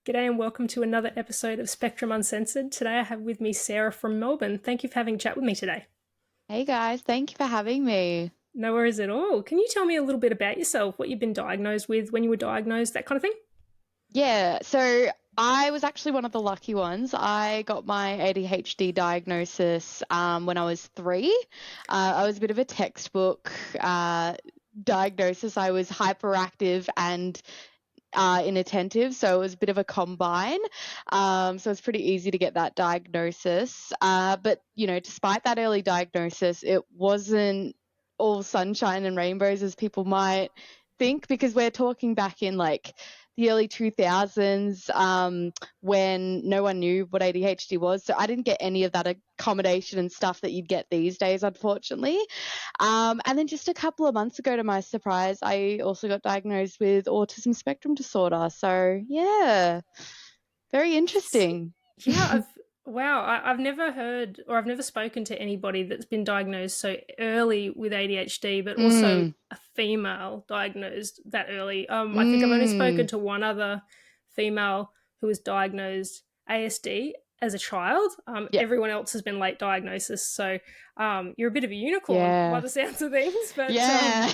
G'day and welcome to another episode of Spectrum Uncensored. Today I have with me Sarah from Melbourne. Thank you for having a chat with me today. Hey guys, thank you for having me. No worries at all. Can you tell me a little bit about yourself, what you've been diagnosed with, when you were diagnosed, that kind of thing? Yeah, so I was actually one of the lucky ones. I got my ADHD diagnosis when I was 3. I was a bit of a textbook diagnosis. I was hyperactive and inattentive, so it was a bit of a combine. So it's pretty easy to get that diagnosis. But, despite that early diagnosis, it wasn't all sunshine and rainbows as people might think, because we're talking back in like the early 2000s, when no one knew what ADHD was. So I didn't get any of that accommodation and stuff that you'd get these days, unfortunately. And then just a couple of months ago, to my surprise, I also got diagnosed with autism spectrum disorder. So yeah, very interesting. Yeah, I've never heard or I've never spoken to anybody that's been diagnosed so early with ADHD, but also Mm, a female diagnosed that early. I think I've only spoken mm, to one other female who was diagnosed ASD as a child. yeah, Everyone else has been late diagnosis, so you're a bit of a unicorn by yeah, the sounds of things. But yeah,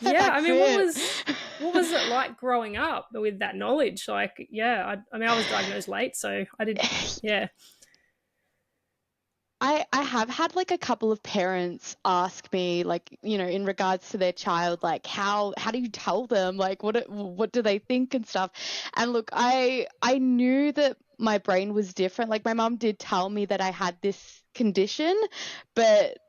yeah, I that's mean, it. what was it like growing up with that knowledge? Like, yeah, I mean, I was diagnosed late, so I did. Yeah. I have had like a couple of parents ask me, like, in regards to their child, like how do you tell them, like what do they think and stuff. And look, I knew that my brain was different. Like my mum did tell me that I had this condition, but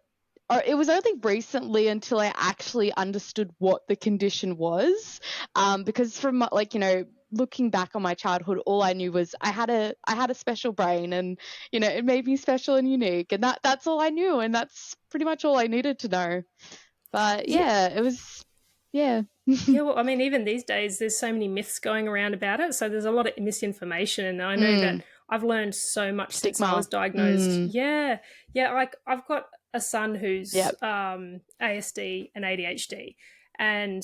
it was only recently until I actually understood what the condition was. Because from like, looking back on my childhood, all I knew was I had a special brain, and it made me special and unique, and that's all I knew, and that's pretty much all I needed to know. But Yeah. yeah, it was yeah. Yeah, well, I mean, even these days, there's so many myths going around about it. So there's a lot of misinformation. And I know that Mm, I've learned so much since I was stigma. diagnosed. Mm, Yeah. Yeah. Like, I've got a son who's yep, ASD and ADHD. And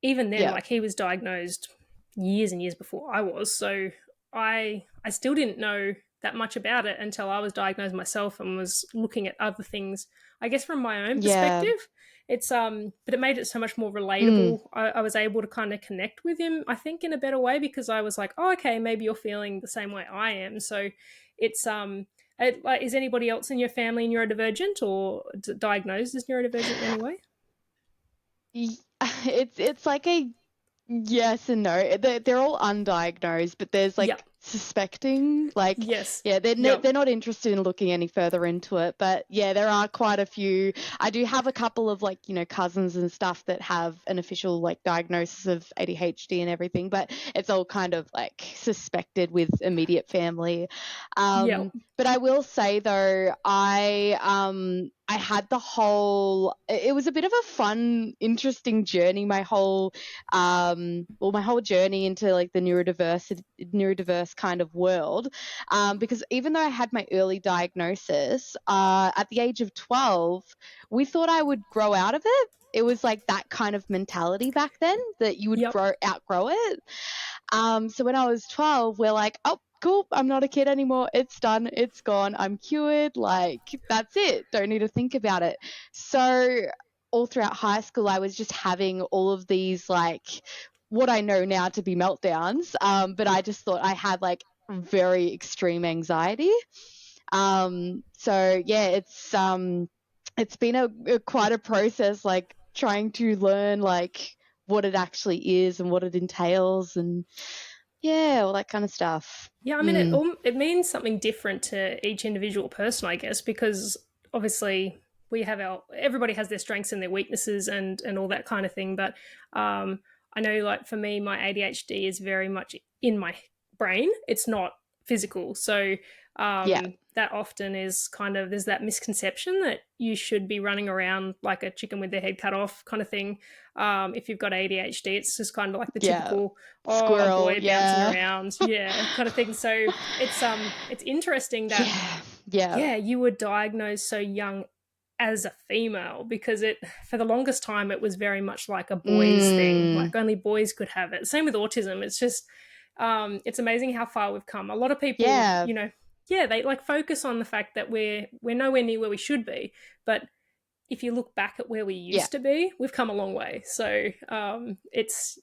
even then, yep. like, he was diagnosed years and years before I was. So I still didn't know that much about it until I was diagnosed myself and was looking at other things, I guess, from my own Yeah. perspective. It's but it made it so much more Mm, relatable. I was able to kind of connect with him, I think, in a better way, because I was like, oh, okay, maybe you're feeling the same way I am. So it's like, is anybody else in your family neurodivergent or diagnosed as neurodivergent in any way? it's like a yes and no. They're all undiagnosed, but there's Yep. like suspecting. Like, Yes. yeah, Yep. they're not interested in looking any further into it. But yeah, there are quite a few. I do have a couple of like cousins and stuff that have an official like diagnosis of ADHD and everything, but it's all kind of like suspected with immediate family. Yep. But I will say though, I had the whole. It was a bit of a fun, interesting journey. My whole journey into like the neurodiverse kind of world, because even though I had my early diagnosis at the age of 12, we thought I would grow out of it. It was like that kind of mentality back then, that you would Yep. outgrow it. So when I was 12, we're like, oh, cool, I'm not a kid anymore. It's done. It's gone. I'm cured. Like, that's it. Don't need to think about it. So all throughout high school, I was just having all of these, like, what I know now to be meltdowns. But I just thought I had, like, very extreme anxiety. So yeah, it's been quite a process, like trying to learn like what it actually is and what it entails, and yeah, all that kind of stuff. Yeah, I mean, Mm, it means something different to each individual person, I guess, because obviously we have everybody has their strengths and their weaknesses and all that kind of thing. But I know, like for me, my ADHD is very much in my brain. It's not physical, so yeah, that often is kind of, there's that misconception that you should be running around like a chicken with their head cut off kind of thing. If you've got ADHD, it's just kind of like the yeah. typical, oh, a Squirrel, boy bouncing yeah. around, yeah, kind of thing. So it's interesting that, Yeah, yeah. yeah, you were diagnosed so young as a female, because it, for the longest time, it was very much like a boys thing, Mm, like only boys could have it. Same with autism. It's just It's amazing how far we've come. A lot of people, Yeah. yeah, they like focus on the fact that we're nowhere near where we should be, but if you look back at where we Yeah. used to be, we've come a long way. So it's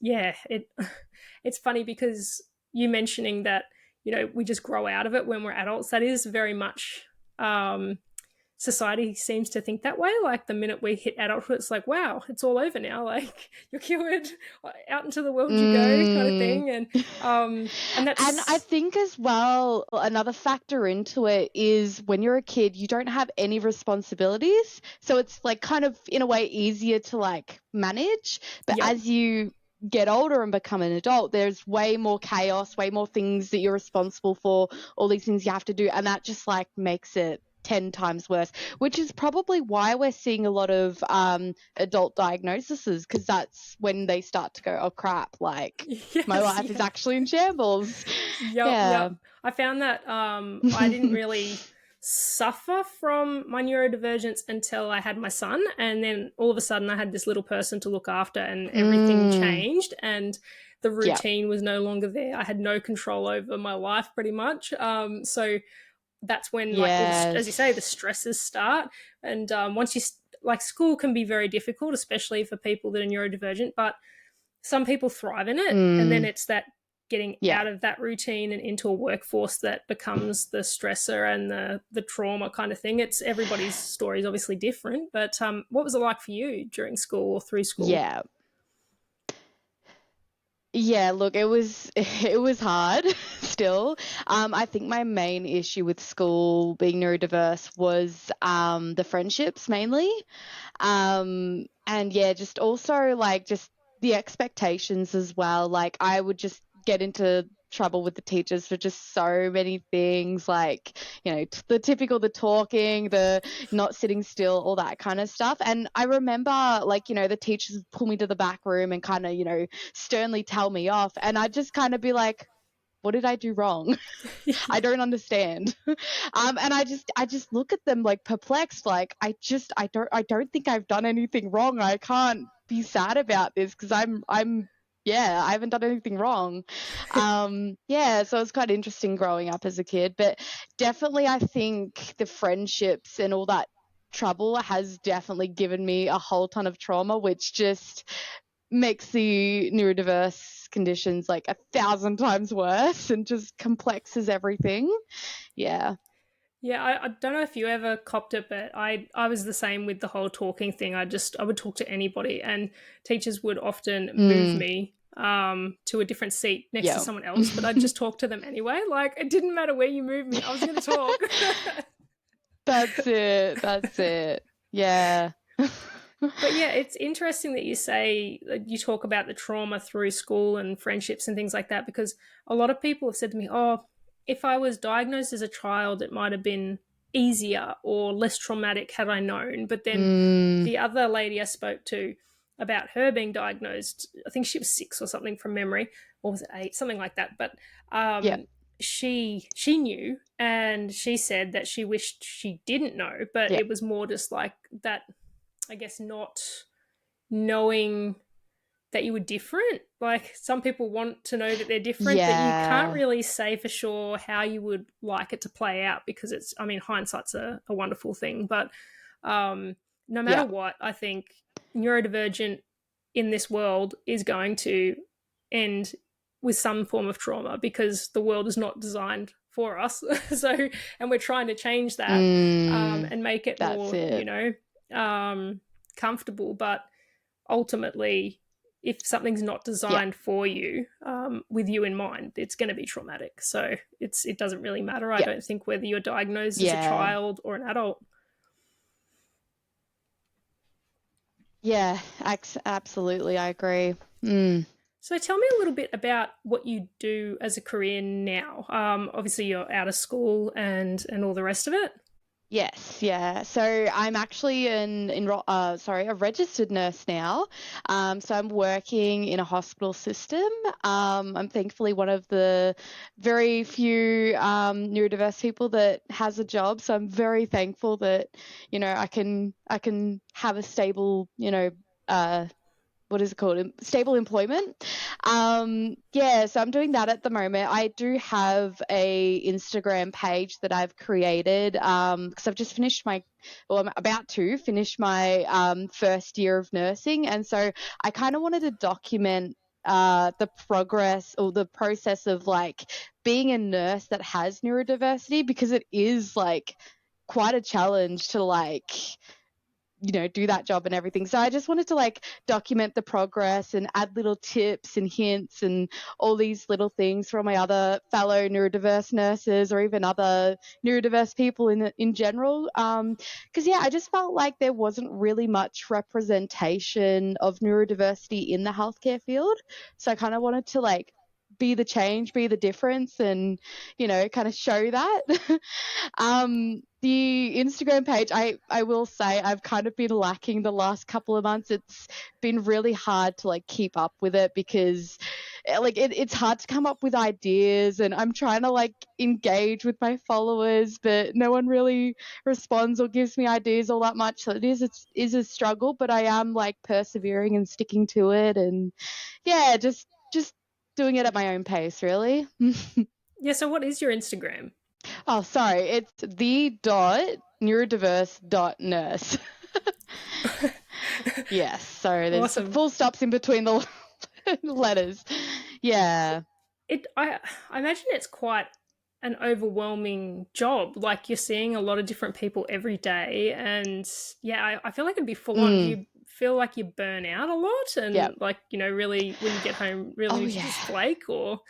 funny because you mentioning that we just grow out of it when we're adults. That is very much um, society seems to think that way. Like the minute we hit adulthood, it's like, wow, it's all over now. Like you're cured, out into the world you go, kind of Mm. thing. And And I that's think as well, another factor into it is when you're a kid, you don't have any responsibilities. So it's like kind of in a way easier to like manage. But yep. as you get older and become an adult, there's way more chaos, way more things that you're responsible for, all these things you have to do. And that just like makes it 10 times worse, which is probably why we're seeing a lot of adult diagnoses, because that's when they start to go, oh crap, like my Yes, life is yeah. actually in shambles. Yep, Yeah. yep. I found that I didn't really suffer from my neurodivergence until I had my son, and then all of a sudden I had this little person to look after, and everything Mm. changed, and the Yeah. routine was no longer there. I had no control over my life, pretty much. So that's when, like, all the, as you say, the Yes. stresses start, and once like, school can be very difficult, especially for people that are neurodivergent, but some people thrive in it, and then Mm. it's that getting Yeah. out of that routine and into a workforce that becomes the stressor and the trauma kind of thing. It's everybody's story is obviously different, but what was it like for you during school or through school? Yeah. Yeah, look, it was it was hard still. I think my main issue with school being neurodiverse was the friendships mainly. And yeah, just also like just the expectations as well. Like I would just get into trouble with the teachers for just so many things, like, the typical, the talking, the not sitting still, all that kind of stuff. And I remember, like, the teachers would pull me to the back room and kind of, sternly tell me off. And I'd just kind of be like, what did I do wrong? I don't understand. And I just look at them like perplexed, like I don't think I've done anything wrong. I can't be sad about this because I'm yeah, I haven't done anything wrong. Yeah, so it's quite interesting growing up as a kid, but definitely I think the friendships and all that trouble has definitely given me a whole ton of trauma, which just makes the neurodiverse conditions like 1,000 times worse and just complexes everything. Yeah. Yeah, I don't know if you ever copped it, but I was the same with the whole talking thing. I would talk to anybody, and teachers would often move Mm. me to a different seat next to Yeah. someone else, but I'd just talk to them anyway. Like it didn't matter where you moved me, I was going to talk. That's it. That's it. Yeah. But yeah, it's interesting that you say that you talk about the trauma through school and friendships and things like that, because a lot of people have said to me, oh, if I was diagnosed as a child, it might have been easier or less traumatic had I known. But then Mm. the other lady I spoke to about her being diagnosed, I think she was 6 or something from memory, or was it 8, something like that. But Yeah. she knew, and she said that she wished she didn't know, but Yeah. it was more just like that, I guess, not knowing that you were different. Like some people want to know that they're different, but you can't Yeah. really say for sure how you would like it to play out, because I mean, hindsight's a wonderful thing. But no matter Yeah. what, I think neurodivergent in this world is going to end with some form of trauma, because the world is not designed for us. So, and we're trying to change that, Mm. and make it That's more, it. comfortable. But ultimately, if something's not Yeah. designed for you, with you in mind, it's going to be traumatic. So it doesn't really matter, I Yeah. don't think, whether you're diagnosed as a Yeah. child or an adult. Yeah. Absolutely. I agree. Mm. So tell me a little bit about what you do as a career now. Obviously, you're out of school and all the rest of it. Yes, yeah. So I'm actually a registered nurse now. So I'm working in a hospital system. I'm thankfully one of the very few neurodiverse people that has a job. So I'm very thankful that I can have a stable uh, what is it called? Stable employment. Yeah, so I'm doing that at the moment. I do have a Instagram page that I've created because I've just finished I'm about to finish my first year of nursing, and so I kind of wanted to document the progress or the process of like being a nurse that has neurodiversity, because it is like quite a challenge to like do that job and everything. So I just wanted to like document the progress and add little tips and hints and all these little things from my other fellow neurodiverse nurses or even other neurodiverse people in general. Because yeah, I just felt like there wasn't really much representation of neurodiversity in the healthcare field. So I kind of wanted to like be the change, be the difference, and kind of show that. The Instagram page, I will say I've kind of been lacking the last couple of months. It's been really hard to like keep up with it because like it's hard to come up with ideas, and I'm trying to like engage with my followers, but no one really responds or gives me ideas all that much. So it is a struggle, but I am like persevering and sticking to it, and yeah, just doing it at my own pace, really. Yeah, so what is your Instagram? Oh, sorry. It's the dot neurodiverse dot nurse. Yes. So there's Awesome. full stops in between the letters. Yeah. I imagine it's quite an overwhelming job. Like you're seeing a lot of different people every day, and yeah, I feel like it'd be full on. Do Mm. you feel like you burn out a lot, Yeah. and like really when you get home, really Oh, need to yeah. just flake, or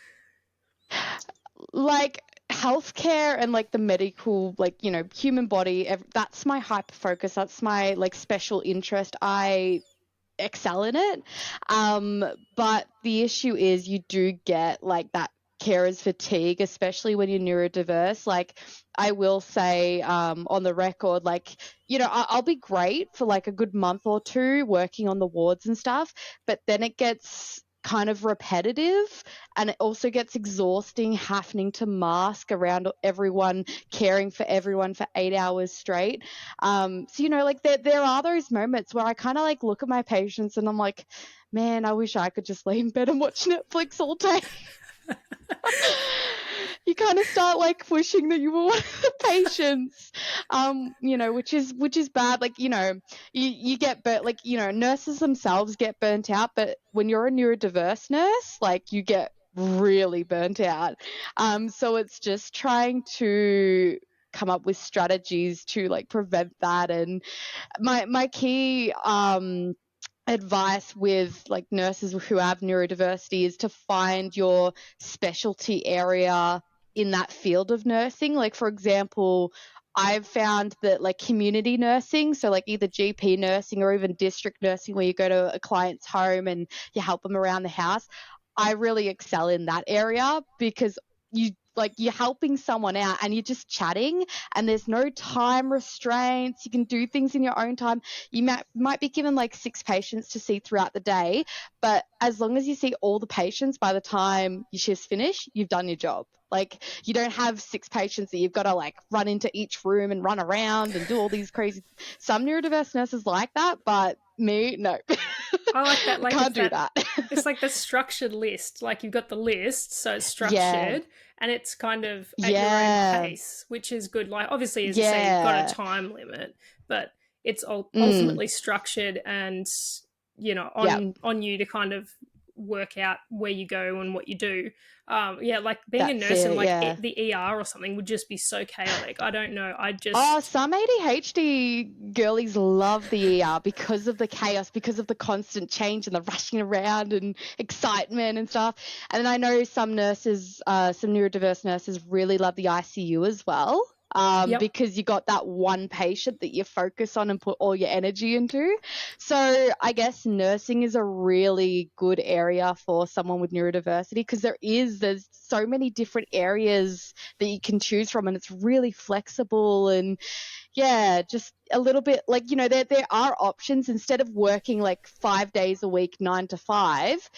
Like healthcare and like the medical, like, human body, that's my hyper focus. That's my like special interest. I excel in it. But the issue is you do get like that carer's fatigue, especially when you're neurodiverse. Like I will say on the record, like, I'll be great for like a good month or two working on the wards and stuff, but then it gets kind of repetitive, and it also gets exhausting having to mask around everyone, caring for everyone for 8 hours straight. So like there are those moments where I kind of like look at my patients and I'm like, man, I wish I could just lay in bed and watch Netflix all day. You kind of start like wishing that you were one of the patients, which is bad. Like, you get burnt, like, nurses themselves get burnt out, but when you're a neurodiverse nurse, like you get really burnt out. So it's just trying to come up with strategies to like prevent that. And my key advice with like nurses who have neurodiversity is to find your specialty area in that field of nursing. Like, for example, I've found that like community nursing, so like either GP nursing or even district nursing, where you go to a client's home and you help them around the house, I really excel in that area because you're helping someone out and you're just chatting, and there's no time restraints. You can do things in your own time. You might be given like 6 patients to see throughout the day, but as long as you see all the patients by the time your shift's finished, you've done your job. Like, you don't have 6 patients that you've got to like run into each room and run around and do all these crazy. Some neurodiverse nurses like that, but me, no. I like that. Like Can't do that. it's like the structured list. Like you've got the list, so it's Yeah. structured and it's kind of at your own Yeah. pace, which is good. Like obviously, as you say, you've got a Yeah. time limit, but it's Mm. ultimately structured and Yeah. on you to kind of work out where you go and what you do. Yeah, like being a That's nurse in it. like Yeah. the ER or something would just be so chaotic. I don't know. I Oh, just some ADHD girlies love the ER because of the chaos, because of the constant change and the rushing around and excitement and stuff. And then I know some nurses, some neurodiverse nurses really love the ICU as well. yep. Because you got that one patient that you focus on and put all your energy into. So I guess nursing is a really good area for someone with neurodiversity because there's so many different areas that you can choose from, and it's really flexible. And yeah, just a little bit like, there are options. Instead of working like 5 days a week, 9 to 5,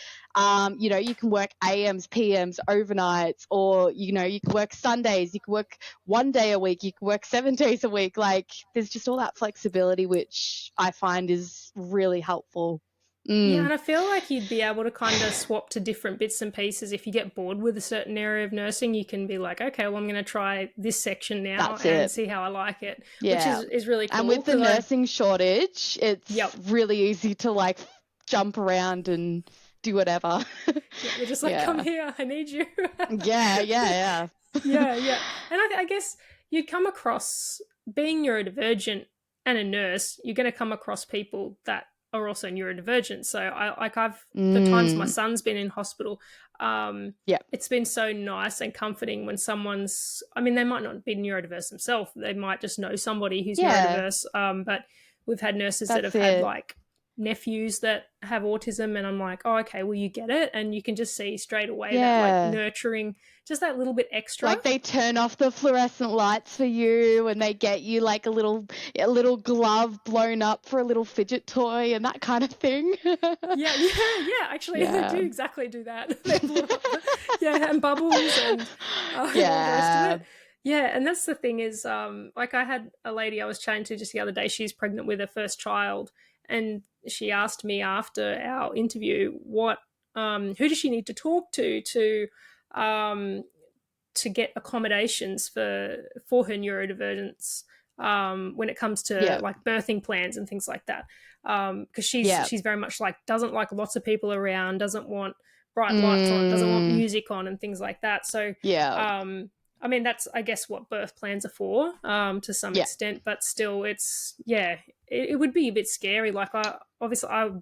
you can work AMs, PMs, overnights, or, you can work Sundays, you can work 1 day a week, you can work 7 days a week. Like, there's just all that flexibility, which I find is really helpful. Yeah, Mm, and I feel like you'd be able to kind of swap to different bits and pieces. If you get bored with a certain area of nursing, you can be like, okay, well, I'm going to try this section now that's and it. see how I like it, which Yeah. is really And cool with the because I, nursing shortage, it's yep, really easy to like jump around and do whatever. yeah, they're just like, come Yeah. here, I need you. Yeah, yeah, yeah. Yeah, yeah. And I guess you'd come across being neurodivergent and a nurse, you're going to come across people that are also neurodivergent. So I've the times my Mm, son's been in hospital, yeah. it's been so nice and comforting when someone's, I mean, they might not be neurodiverse themselves. They might just know somebody who's Yeah, neurodiverse. But we've had nurses that have that's had it. like nephews that have autism, and I'm like, oh, okay, well, you get it. And you can just see straight away that like Yeah. nurturing, just that little bit extra. Like they turn off the fluorescent lights for you and they get you like a little glove blown up for a little fidget toy and that kind of thing. Yeah, yeah, yeah. Actually, they do Yeah. exactly do that. They blow up, yeah, and bubbles and all the rest of Yeah. it. Yeah, and that's the thing is, like I had a lady I was chatting to just the other day. She's pregnant with her first child, and she asked me after our interview who does she need to talk um, to get accommodations for her neurodivergence when it comes to Yeah. like birthing plans and things like that. Because Yeah. she's very much like doesn't like lots of people around, doesn't want bright lights on, doesn't want Mm, music on, and things like that. So, yeah. I mean, that's I guess what birth plans are for to some Yeah. extent, but still, it's yeah, it would be a bit scary. Like I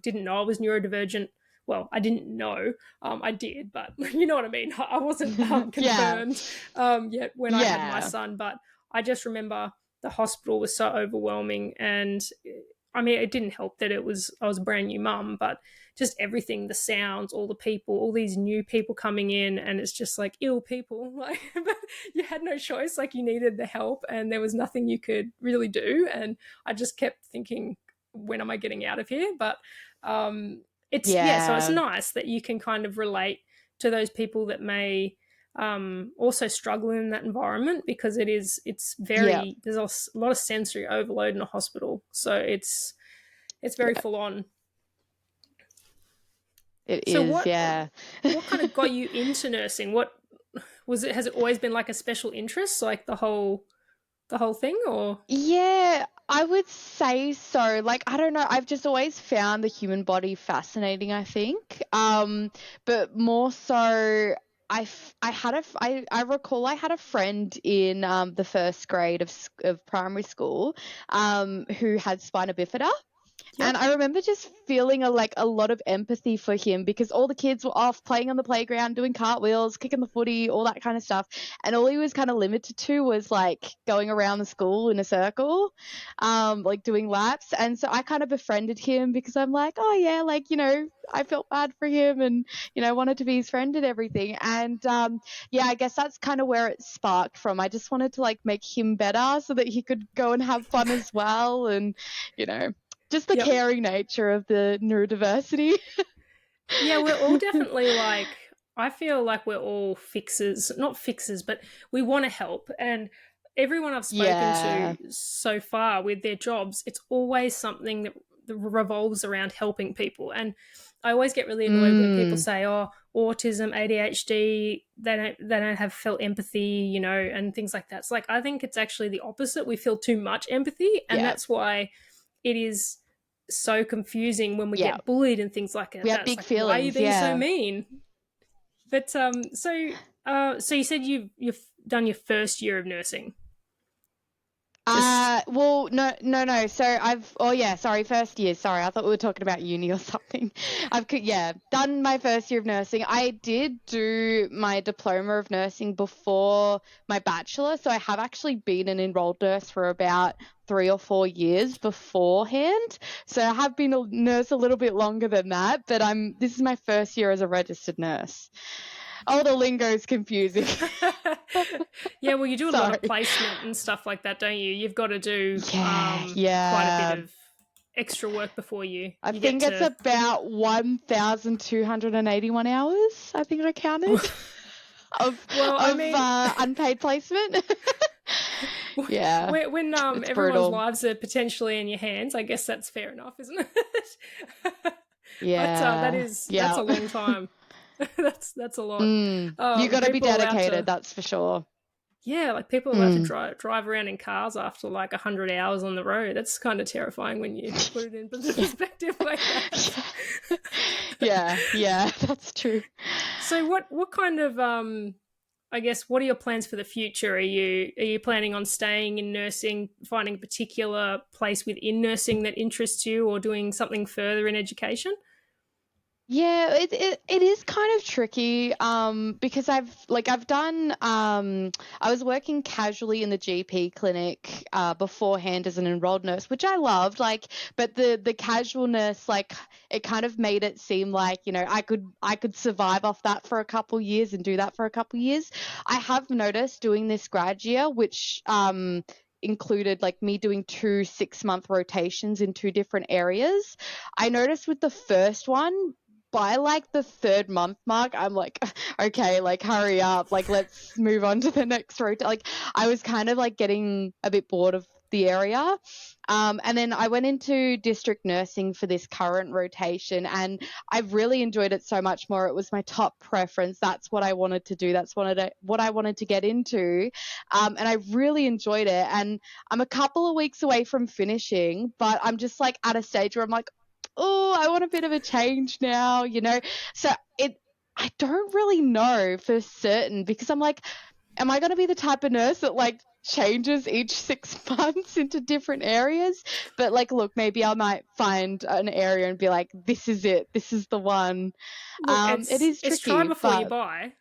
didn't know I was neurodivergent. Well, I didn't know. I did, but you know what I mean. I wasn't Yeah. confirmed yet when I had my Yeah. son, but I just remember the hospital was so overwhelming, and I mean, it didn't help that I was a brand new mum, but just everything, the sounds, all the people, all these new people coming in, and it's just like ill people. Like, but you had no choice. Like, you needed the help, and there was nothing you could really do. And I just kept thinking, when am I getting out of here? But it's yeah, so it's Yeah. nice that you can kind of relate to those people that may also struggle in that environment, because it's Yeah. very there's a lot of sensory overload in a hospital, so it's very Yeah. full on. It So is. Yeah. what kind of got you into nursing? What was it? Has it always been like a special interest, like the whole thing, or Yeah, I would say so. Like, I don't know. I've just always found the human body fascinating, I think. But more so, I recall I had a friend in the first grade of primary school who had spina bifida. And yep, I remember just feeling a lot of empathy for him because all the kids were off playing on the playground, doing cartwheels, kicking the footy, all that kind of stuff. And all he was kind of limited to was like going around the school in a circle, like doing laps. And so I kind of befriended him because I'm like, oh yeah, like, I felt bad for him and, wanted to be his friend and everything. And yeah, I guess that's kind of where it sparked from. I just wanted to like make him better so that he could go and have fun as well. And, you know, just the yep. caring nature of the neurodiversity. Yeah, we're all definitely like, I feel like we're all fixers, not fixers, but we want to help. And everyone I've spoken Yeah. to so far with their jobs, it's always something that revolves around helping people. And I always get really annoyed when people Mm, say, "Oh, autism, ADHD, they don't have felt empathy," and things like that. It's like, I think it's actually the opposite. We feel too much empathy, and yeah. that's why it is so confusing when we Yeah. get bullied and things like We that. have That's big like, why are you feelings. being so Yeah. mean? But so you said you've done your first year of nursing. Just Well, no, no, no. So oh yeah, sorry, first year. Sorry, I thought we were talking about uni or something. Yeah, done my first year of nursing. I did do my diploma of nursing before my bachelor, so I have actually been an enrolled nurse for about 3 or 4 years beforehand. So I have been a nurse a little bit longer than that, but this is my first year as a registered nurse. Oh, the lingo is confusing. yeah, well, you do a lot of Sorry. placement and stuff like that, don't you? You've got to do Yeah, quite a bit yeah. of extra work before I you get think it's to. about 1,281 hours, I think I counted, of Well, I mean, unpaid placement. Yeah, when it's everyone's brutal. lives are potentially in your hands, I guess that's fair enough, isn't it? Yeah. that's Yeah. a long time. That's a lot. You got to be People are allowed dedicated, to, that's for sure. yeah, like people are allowed to Mm. drive around in cars after like 100 hours on the road. That's kind of terrifying when you put it in Yeah. perspective like that. Yeah. Yeah. Yeah. That's true. So what kind of I guess what are your plans for the future? Are you planning on staying in nursing, finding a particular place within nursing that interests you, or doing something further in education? Yeah, it is kind of tricky because I've done I was working casually in the GP clinic beforehand as an enrolled nurse, which I loved, like, but the casualness, like, it kind of made it seem like, you know, I could survive off that for a couple years and do that for a couple years. I have noticed doing this grad year, which included like me doing 2 6-month rotations in 2 different areas. I noticed with the first one, by like the 3rd month mark, I'm like, okay, like hurry up, like let's move on to the next route. Like I was kind of like getting a bit bored of the area. And then I went into district nursing for this current rotation, and I've really enjoyed it so much more. It was my top preference. That's what I wanted to do. That's what I wanted to get into. And I really enjoyed it. And I'm a couple of weeks away from finishing, but I'm just like at a stage where I'm like, oh, I want a bit of a change now, you know? So I don't really know for certain because I'm like, am I going to be the type of nurse that like changes each 6 months into different areas? But like, look, maybe I might find an area and be like, this is it. This is the one. Look, It is it's try tricky, before you but buy.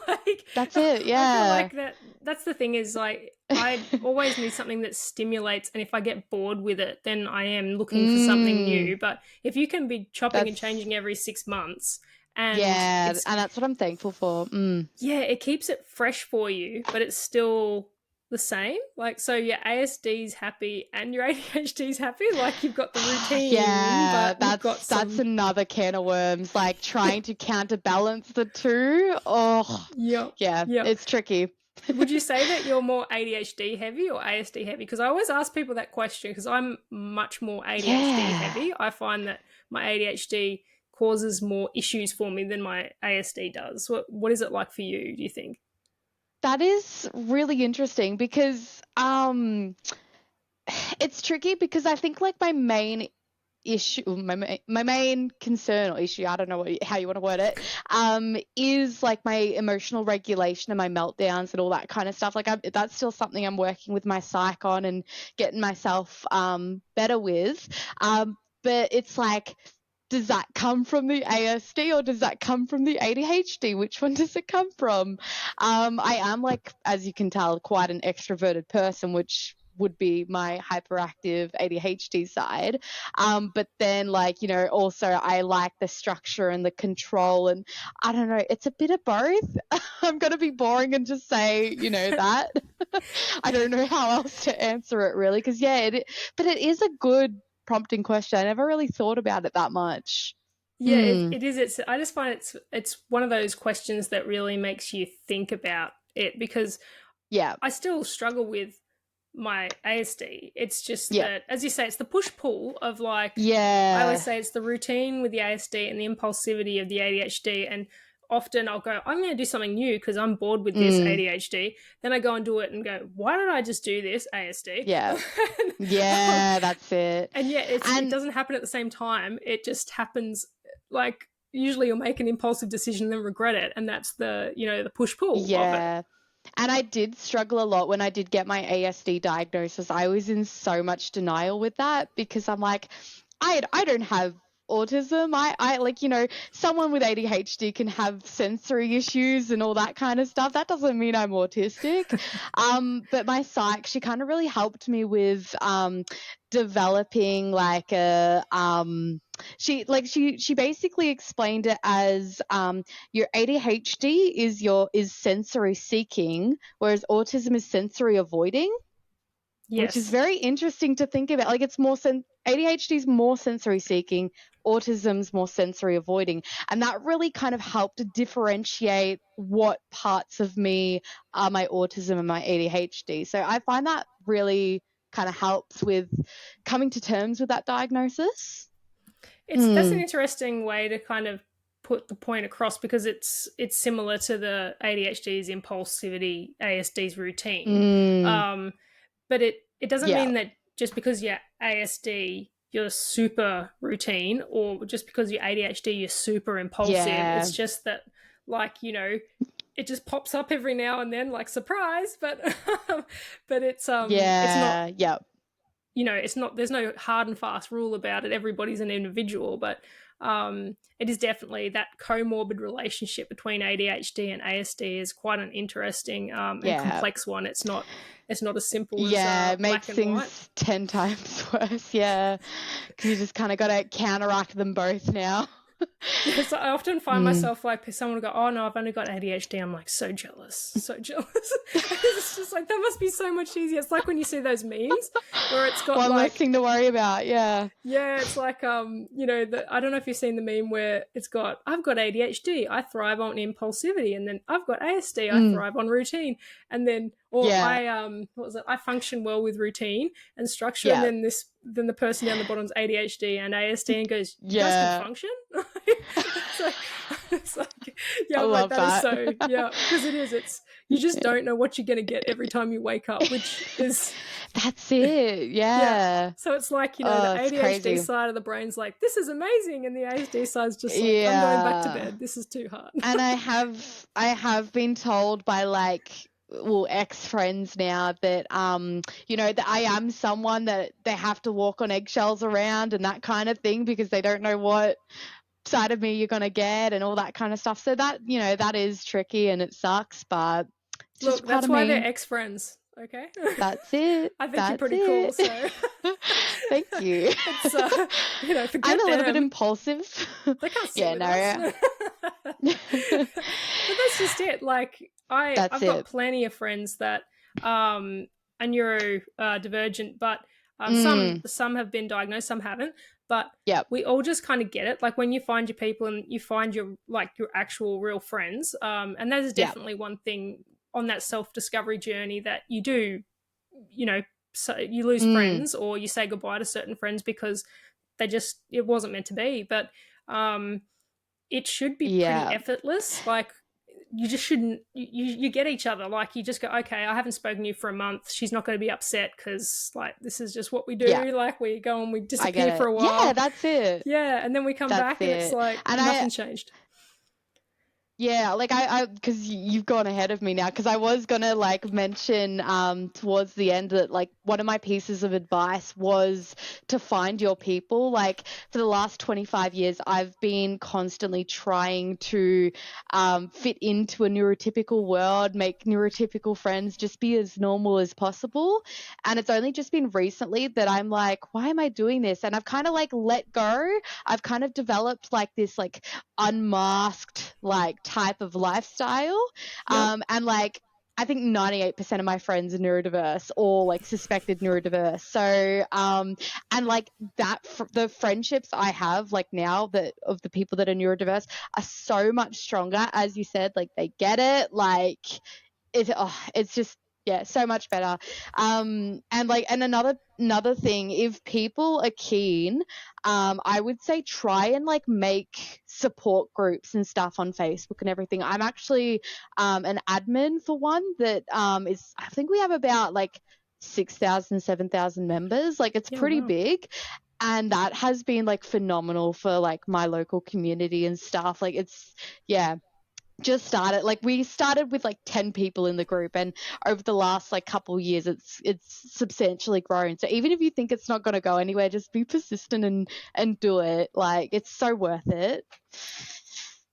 Like, that's it. I feel Yeah. like that's the thing is like I always need something that stimulates, and if I get bored with it, then I am looking for something mm, new. But if you can be chopping and that's, changing every 6 months, and yeah. it's And that's what I'm thankful for. yeah, it keeps it fresh for you, but it's still the same. Like, so your ASD's happy and your ADHD's happy. Like, you've got the routine, Yeah, but you've got that's some. another can of worms, like trying to counterbalance the two. Oh, Yep, yeah, yep. it's tricky. Would you say that you're more ADHD heavy or ASD heavy? Because I always ask people that question because I'm much more ADHD Yeah, heavy. I find that my ADHD causes more issues for me than my ASD does. What is it like for you, do you think? that is really interesting because it's tricky because I think like my main issue, my main concern or issue, I don't know how you want to word it, is like my emotional regulation and my meltdowns and all that kind of stuff. Like that's still something I'm working with my psych on and getting myself better with. But it's like, does that come from the ASD or does that come from the ADHD? Which one does it come from? I am, like, as you can tell, quite an extroverted person, which would be my hyperactive ADHD side. But then, like, you know, also I like the structure and the control, and I don't know, it's a bit of both. I'm going to be boring and just say, you know, that. I don't know how else to answer it really, because, yeah, but it is a good prompting question. I never really thought about it that much. Yeah, Hmm. it is. I just find it's one of those questions that really makes you think about it because Yeah. I still struggle with my ASD. It's just Yeah. that, as you say, it's the push pull of like, I always Yeah. say it's the routine with the ASD and the impulsivity of the ADHD. And often I'll go, I'm going to do something new because I'm bored with this Mm. ADHD. Then I go and do it and go, why did I just do this ASD? Yeah. um, Yeah, that's it. and yeah, it And doesn't happen at the same time. It just happens like usually you'll make an impulsive decision and then regret it. And that's the push pull of it. yeah. And I did struggle a lot when I did get my ASD diagnosis. I was in so much denial with that because I'm like, I don't have autism. I like, you know, someone with ADHD can have sensory issues and all that kind of stuff. That doesn't mean I'm autistic. But my psych, she kind of really helped me with developing like a she basically explained it as your ADHD is sensory seeking, whereas autism is sensory avoiding, which is Yes. very interesting to think about. Like, it's more ADHD is more sensory seeking, autism's more sensory avoiding, and that really kind of helped to differentiate what parts of me are my autism and my ADHD. So I find that really kind of helps with coming to terms with that diagnosis. That's an interesting way to kind of put the point across, because it's similar to the ADHD's impulsivity, ASD's routine. Mm. But it doesn't Yeah. mean that just because you're ASD you're super routine, or just because you're ADHD you're super impulsive. Yeah. It's just that, like, it just pops up every now and then, like, surprise. But but it's not, Yeah. Yeah. it's not, there's no hard and fast rule about it. Everybody's an individual. But it is definitely that comorbid relationship between ADHD and ASD is quite an interesting and Yeah. complex one. It's not as simple as Yeah, it makes black and white. things 10 times worse. Yeah. Because you just kind of got to counteract them both now. Yes, I often find Mm. myself like, someone will go, "Oh no, I've only got ADHD." I'm like, so jealous, so jealous. It's just like, that must be so much easier. It's like when you see those memes where it's got One less like, thing to worry about. Yeah. yeah, it's like I don't know if you've seen the meme where it's got, "I've got ADHD, I thrive on impulsivity," and then, "I've got ASD, I Mm. thrive on routine," and then, or Yeah. I what was it? "I function well with routine and structure," and Yeah. then the person down the bottom's ADHD and ASD and goes, "You guys can Yeah. function?" it's like, it's like, yeah, I I'm like, love that is that. so, yeah, because it's you just don't know what you're going to get every time you wake up, which is, That's it. yeah. Yeah. So it's like, the Oh, it's ADHD crazy. side of the brain's like, this is amazing. And the ASD side's just like, I'm going back to Yeah. bed. This is too hard. And I have been told by ex-friends now that that I am someone that they have to walk on eggshells around and that kind of thing, because they don't know what side of me you're going to get and all that kind of stuff. So that, that is tricky and it sucks, but it's just Look, part that's of why they're me. ex-friends. Okay. That's it. I think you're That's pretty cool. it. So Thank you. it's, I'm forget a little bit them. impulsive. They can't sit Yeah, with no. us. But that's just it. Like, That's I've got it. plenty of friends that are neuro divergent, but Mm. some have been diagnosed, some haven't. But Yep. we all just kind of get it. Like, when you find your people and you find your actual real friends, and that is Yep. definitely one thing on that self discovery journey that you do. You know, so you lose Mm. friends or you say goodbye to certain friends because it wasn't meant to be. But it should be pretty Yeah. effortless. Like, you just shouldn't, you get each other. Like, you just go, okay, I haven't spoken to you for a month. She's not going to be upset because, like, this is just what we Yeah. do. Like, we go and we I get disappear it. for a Yeah, while. that's it. Yeah, and then we come That's back and it's it. like And nothing changed. yeah, like because you've gone ahead of me now, because I was gonna mention towards the end that one of my pieces of advice was to find your people. Like, for the last 25 years, I've been constantly trying to fit into a neurotypical world, make neurotypical friends, just be as normal as possible. And it's only just been recently that I'm like, why am I doing this? And I've kind of let go. I've kind of developed this unmasked type of lifestyle. Yep. And I think 98% of my friends are neurodiverse or suspected neurodiverse. So and the friendships I have now that of the people that are neurodiverse are so much stronger. As you said, they get it. It's just, yeah, so much better. And another thing, if people are keen, I would say try and make support groups and stuff on Facebook and everything. I'm actually an admin for one that is, I think we have about 6,000, 7,000 members. It's Yeah, pretty wow. big. And that has been phenomenal for my local community and stuff. It's, yeah, just started. We started with 10 people in the group, and over the last couple years it's substantially grown. So even if you think it's not going to go anywhere, just be persistent and do it. It's so worth it.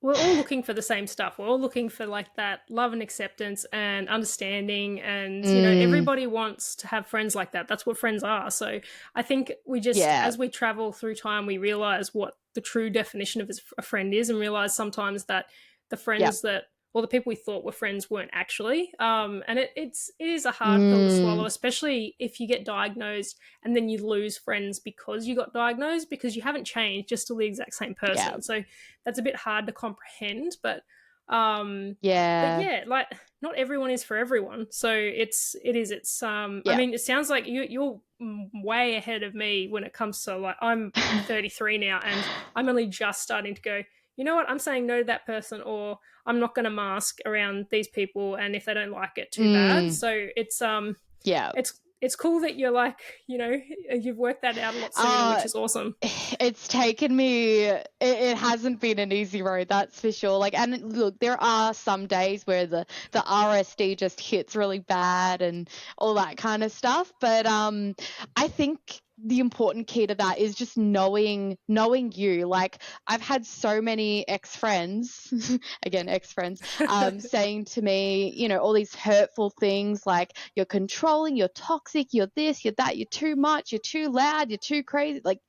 We're all looking for the same stuff. We're all looking for that love and acceptance and understanding, and everybody wants to have friends like that. That's what friends are. So I think we just, Yeah. as we travel through time, we realize what the true definition of a friend is, and realize sometimes that the friends that, or the people we thought were friends, weren't actually. And it is a hard pill to swallow, especially if you get diagnosed and then you lose friends because you got diagnosed, because you haven't changed, just still the exact same person. Yeah. So that's a bit hard to comprehend. But But Yeah. yeah, like not everyone is for everyone. So it's I Yeah. mean, it sounds like you're way ahead of me when it comes to like I'm 33 now and I'm only just starting to go, you know what, I'm saying no to that person, or I'm not going to mask around these people, and if they don't like it, too bad. Mm, So yeah. it's cool that you're like, you've worked that out a lot sooner, which Uh, is awesome. it's taken me, it hasn't been an easy road, that's for sure. Like, and look, there are some days where the RSD just hits really bad and all that kind of stuff. But I think the important key to that is just knowing you. Like, I've had so many ex-friends, again, ex-friends, saying to me, all these hurtful things like, you're controlling, you're toxic, you're this, you're that, you're too much, you're too loud, you're too crazy, like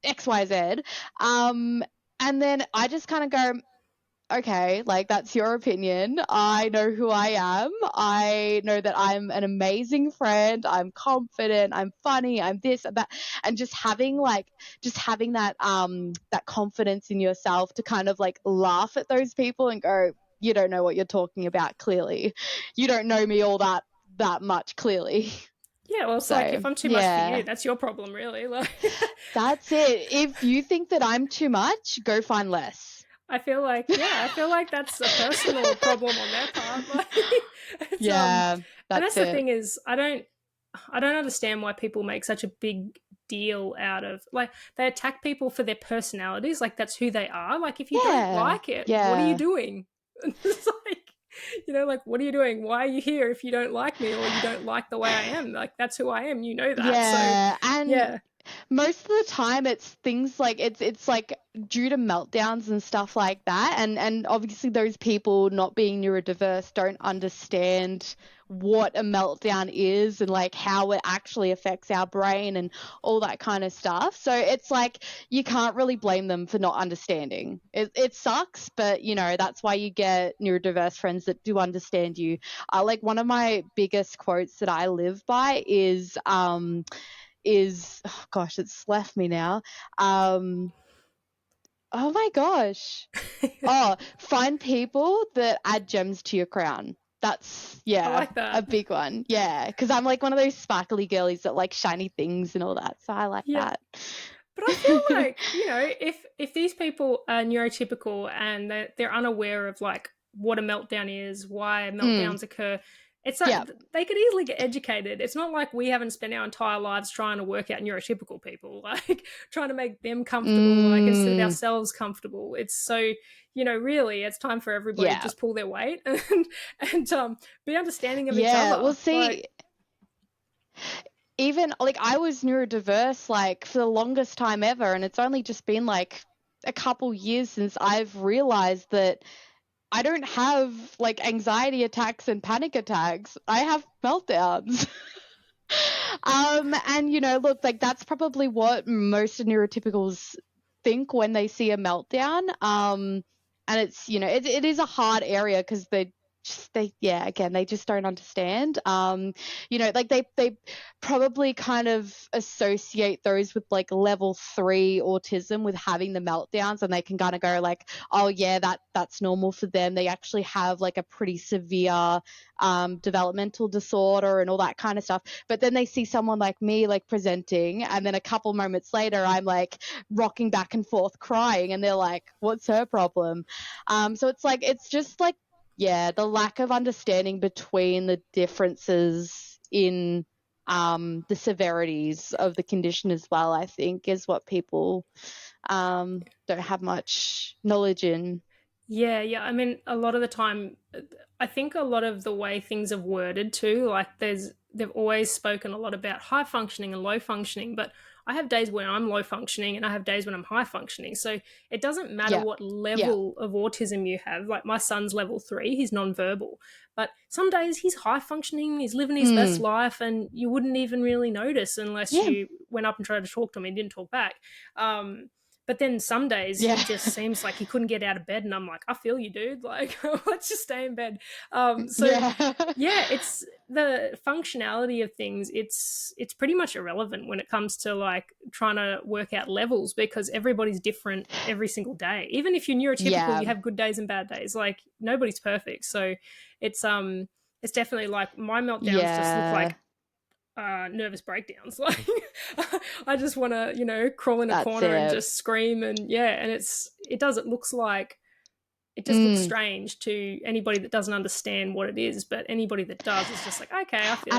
XYZ. Um, and then I just kind of go, okay, like, that's your opinion. I know who I am. I know that I'm an amazing friend. I'm confident. I'm funny. I'm this and that. And just having that confidence in yourself to kind of like laugh at those people and go, you don't know what you're talking about, clearly. You don't know me all that much, clearly. Yeah, well, it's like So, if I'm too much for you, yeah. that's your problem, really. Like, That's it. If you think that I'm too much, go find less. I feel like that's a personal problem on their part. Like, it's Yeah, and that's that's the it. thing is, I don't understand why people make such a big deal out of like they attack people for their personalities, like that's who they are. Like if you don't Yeah, like it, what are you yeah, doing? It's like, like what are you doing? Why are you here if you don't like me or you don't like the way I am? Like that's who I am. You know that. So yeah. And yeah, most of the time it's things like it's like due to meltdowns and stuff like that, and obviously those people not being neurodiverse don't understand what a meltdown is and like how it actually affects our brain and all that kind of stuff. So it's like you can't really blame them for not understanding. It sucks, but that's why you get neurodiverse friends that do understand you. Like, one of my biggest quotes that I live by is, oh gosh, it's left me now. Oh my gosh. Oh, find people that add gems to your crown. That's, I yeah, like a that. big one. Yeah, because I'm like one of those sparkly girlies that like shiny things and all that. So I like Yeah. that. But I feel like, if these people are neurotypical and they're unaware of like what a meltdown is, why Mm, meltdowns occur, it's like yeah. they could easily get educated. It's not like we haven't spent our entire lives trying to work out neurotypical people, like trying to make them comfortable, like instead of Mm, ourselves comfortable. It's so, really, it's time for everybody to yeah. just pull their weight and be understanding of each Yeah. Well, other. Like, see, even like I was neurodiverse like for the longest time ever, and it's only just been like a couple years since I've realized that I don't have like anxiety attacks and panic attacks. I have meltdowns. And look, like that's probably what most neurotypicals think when they see a meltdown. And it's, it is a hard area because yeah, again, they just don't understand. Like they probably kind of associate those with like level 3 autism with having the meltdowns, and they can kind of go like, oh yeah, that's normal for them. They actually have like a pretty severe developmental disorder and all that kind of stuff. But then they see someone like me like presenting, and then a couple moments later I'm like rocking back and forth crying, and they're like, what's her problem? So it's like, it's just like, yeah, the lack of understanding between the differences in the severities of the condition as well, I think, is what people don't have much knowledge in. yeah, yeah. I mean, a lot of the time, I think a lot of the way things are worded too, like they've always spoken a lot about high functioning and low functioning, but I have days when I'm low functioning and I have days when I'm high functioning. So it doesn't matter Yeah, what yeah. level of autism you have. Like my son's level 3, he's nonverbal, but some days he's high functioning, he's living his best Mm, life, and you wouldn't even really notice unless yeah, you went up and tried to talk to him and he didn't talk back. But then some days yeah. he just seems like he couldn't get out of bed, and I'm like, I feel you, dude. Like, let's just stay in bed. So Yeah. yeah, it's the functionality of things, it's pretty much irrelevant when it comes to like trying to work out levels, because everybody's different every single day. Even if you're neurotypical, you have good days and bad days. Like nobody's perfect. So it's definitely like my meltdowns just look like nervous breakdowns. Like I just want to, you know, crawl in a corner and just scream. And and it looks like, it just looks strange to anybody that doesn't understand what it is, but anybody that does is just like, okay, I feel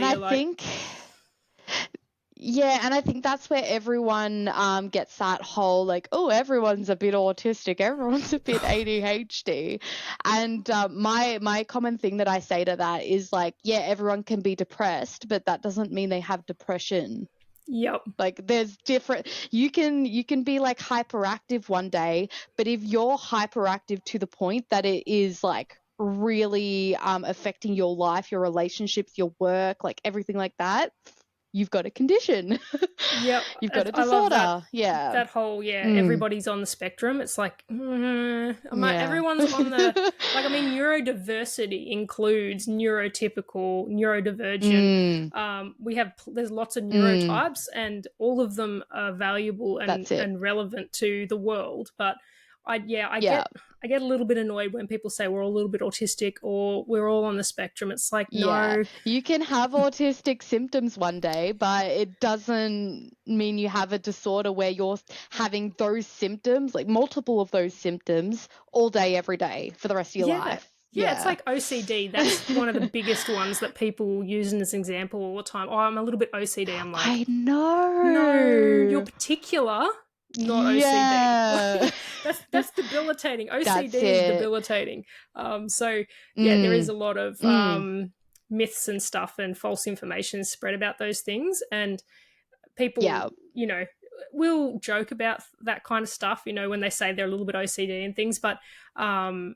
you. And I think that's where everyone gets that whole like, oh, everyone's a bit autistic, everyone's a bit ADHD. And my common thing that I say to that is like, yeah, everyone can be depressed, but that doesn't mean they have depression. Yep. Like there's different, you can be like hyperactive one day, but if you're hyperactive to the point that it is like really affecting your life, your relationships, your work, like everything like that, you've got a condition. Yep. You've got a disorder. That whole, everybody's on the spectrum. It's like, everyone's on the, like, I mean, neurodiversity includes neurotypical, neurodivergent. There's lots of neurotypes, and all of them are valuable and relevant to the world. But I get a little bit annoyed when people say we're all a little bit autistic or we're all on the spectrum. It's like, no. You can have autistic symptoms one day, but it doesn't mean you have a disorder where you're having those symptoms, like multiple of those symptoms all day, every day for the rest of your life. Yeah, it's like OCD. That's one of the biggest ones that people use as an example all the time. Oh, I'm a little bit OCD. I'm like, I know. No, you're particular. Not OCD. That's debilitating. OCD is debilitating. There is a lot of myths and stuff and false information spread about those things, and people, you know, will joke about that kind of stuff, you know, when they say they're a little bit OCD and things, but in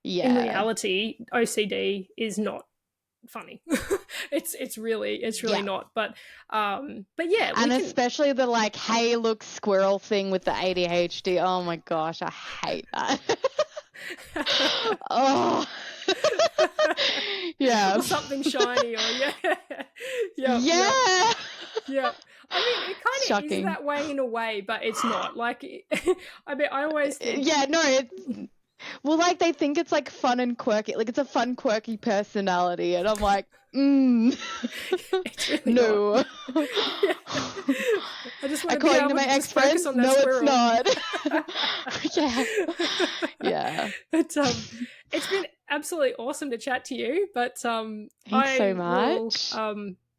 reality, OCD is not funny. it's really not, but yeah, and especially the like, hey look, squirrel thing with the ADHD. Oh my gosh, I hate that. Oh or something shiny, or I mean, it kind of is that way in a way, but it's not. Like, I mean, I always think, it's well, like they think it's like fun and quirky, like it's a fun, quirky personality, and I'm like, it's really no. I just want to according to my ex-friends, no, squirrel. It's not. It's been absolutely awesome to chat to you, but thanks so much.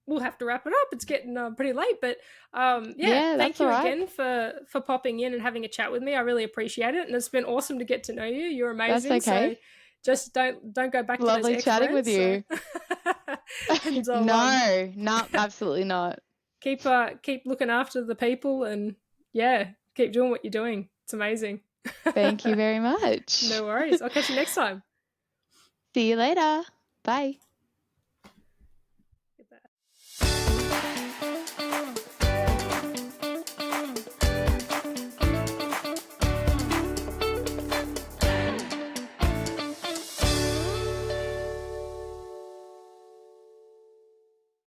We'll have to wrap it up. It's getting pretty late, but thank you again for popping in and having a chat with me. I really appreciate it, and it's been awesome to get to know you. You're amazing. That's okay. So just don't go back. Lovely to those chatting with you. And, no, absolutely not. Keep looking after the people, and keep doing what you're doing. It's amazing. Thank you very much. No worries. I'll catch you next time. See you later. Bye.